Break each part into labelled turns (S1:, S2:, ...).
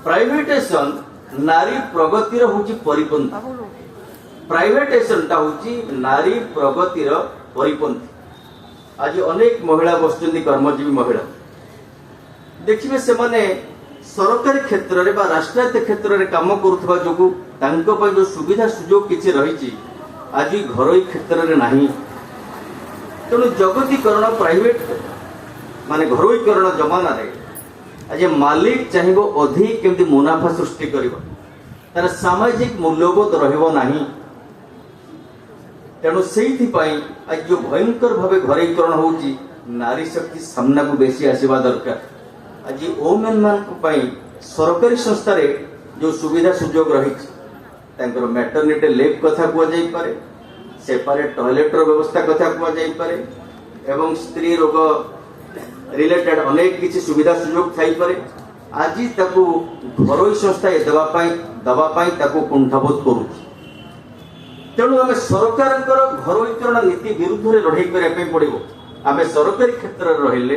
S1: प्राइवेटेशन नारी प्रगतिर होची परिपंथी। प्राइवेटेशन टा होची नारी प्रगतिर परिपंथी। आज अनेक महिला बसुଛନ୍ତି कर्मजीवी महिला देखिए से माने सरकारी क्षेत्र रे बा राष्ट्रीय क्षेत्र रे काम करुवा जो तांको पर जो सुविधा सुजोग किछि रही आज घरोई क्षेत्र रे नाही। तेणु जगतीकरण प्राइवेट माने घरोईकरण जमाना रे आज मालिक चाहिए अधिक केमती मुनाफा सृष्टि करिबो तार सामाजिक मूल्यबोध रहिबो नाही। तेणु सेइथि पई आज जो भयंकर भावे घरोईकरण होउची नारी शक्ति सामना को बेसी आसीबा दरकार। आज ओमेन मान को पई सरकारी संस्था रे जो सुविधा सुजोग रही तांकर मैटरनिटी लैब कथा कुआ जाई पारे, सेपरेट टॉयलेट रो व्यवस्था कथा कुआ जाई पारे एवं स्त्री रोग रिलेटेड अनेक किसी सुविधा सुजोग थाई पारे। आज ताकू घरोई संस्था दवा पाई ताकू कुंठाबोध करू। तेणु आम सरकार घरोईकरण नीति विरुद्ध में लड़ाई करने पड़ो। आम सरकारी क्षेत्र में रहिले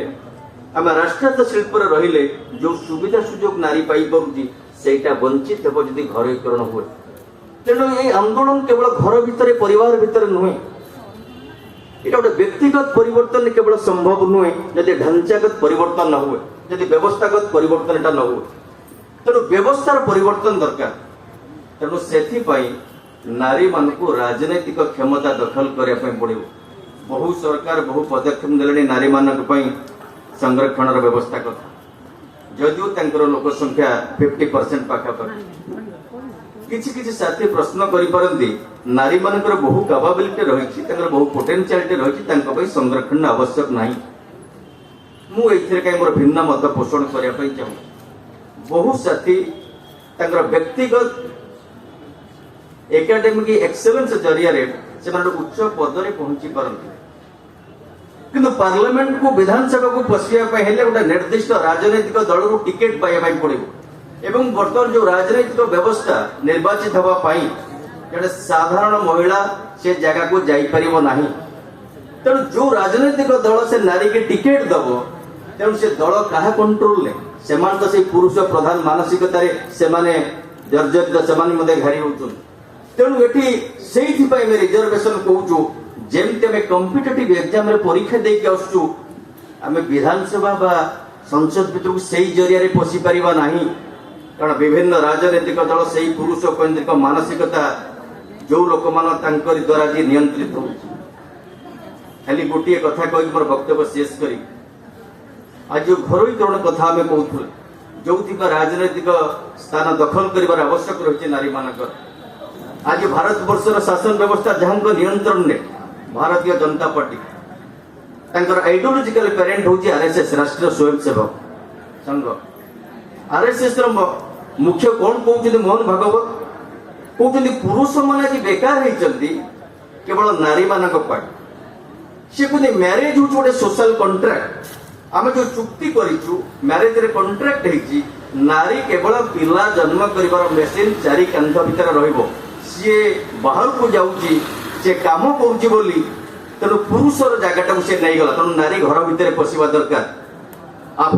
S1: आम राष्ट्रीय शिल्प रहिले जो सुविधा सुजोग नारी पाई पारुची सेटा वंचित हेब जदि घरोईकरण हुए। तेणु ये आंदोलन केवल घर भितर परिवार भितर नुहे, ये गोटे व्यक्तिगत परिवर्तन केवल संभव नुहे जदि ढांचागत परिवर्तन न हुए, जदि व्यवस्थागत परिवर्तन न हुए। तेणु व्यवस्थार परिवर्तन दरकार। तेणु से नारी मान को राजनैतिक क्षमता दखल करने पड़ो। बहु सरकार बहु पदक्षेप ने नारी मान संरक्षण व्यवस्था कथा जदिव लोक संख्या 50% पाखापाखि किसी साथी प्रश्न करि नारी मानकर बहु कैपेबिलिटी रही बहु पोटेंशियलिटी रही संरक्षण आवश्यक नहीं। मुझे कहीं मोर भिन्न मत पोषण करने चाहूँ। बहु साथी व्यक्तिगत एकेडमिक एक्सेलेंस जरिया से उच्च पद में पहुंची पारती किंतु पार्लियामेंट को विधानसभा को पशिया गोटे निर्दिष्ट राजनैतिक दल टिकेट पाइबा पड़ो। एवं बर्तमान जो राजनैतिक व्यवस्था निर्वाचित होगापाई जड़े साधारण महिला से जगह को जापर ना। तेणु जो राजनैतिक दल से नारी के टिकेट दब तेणु से दल क्या कंट्रोल ने से तो पुरुष प्रधान मानसिकतार से जर्जरित से घारी होती। तेणु ये रिजर्वेशन कहूँ जमती आम कम्पिटेटिव एग्जाम परीक्षा देके आसुचु आम विधानसभा बा संसद भीतर को सही जरिया पशि पार ना। कारण विभिन्न राजनैतिक दल से पुरुष केन्द्रिक मानसिकता जो लोक मान द्वारा जी नियंत्रित हो। खाली गोटे कथा कही मोर वक्तव्य शेष करी आज जो घरोईकरण कथा आम कहूँ जो राजनैतिक स्थान दखल कर आवश्यक रही नारी मानकर। आज भारत वर्षर शासन व्यवस्था जहां नियंत्रण ने Bharatiya Janata party ideological parent होची आरएसएस राष्ट्रीय स्वयंसेवक संघ। आरएसएस मुख्य कौन कहते मोहन भागवत कहते पुरुष मैंने बेकार होती केवल नारी मान सी कहते मैरिज हूँ गोटे सोशल कंट्राक्ट। आम जो चुक्ति करूँ मैरिज रे कंट्राक्ट होती नारी केवल पिला जन्म कर मेसीन चारि कांध भितर रहिबो सी बाहर को जाऊँगी से काम करुँच बोली तेणु पुरुषर जगटा से नहीं गला। तेणु नारी घर भितर पशिबा दरकार।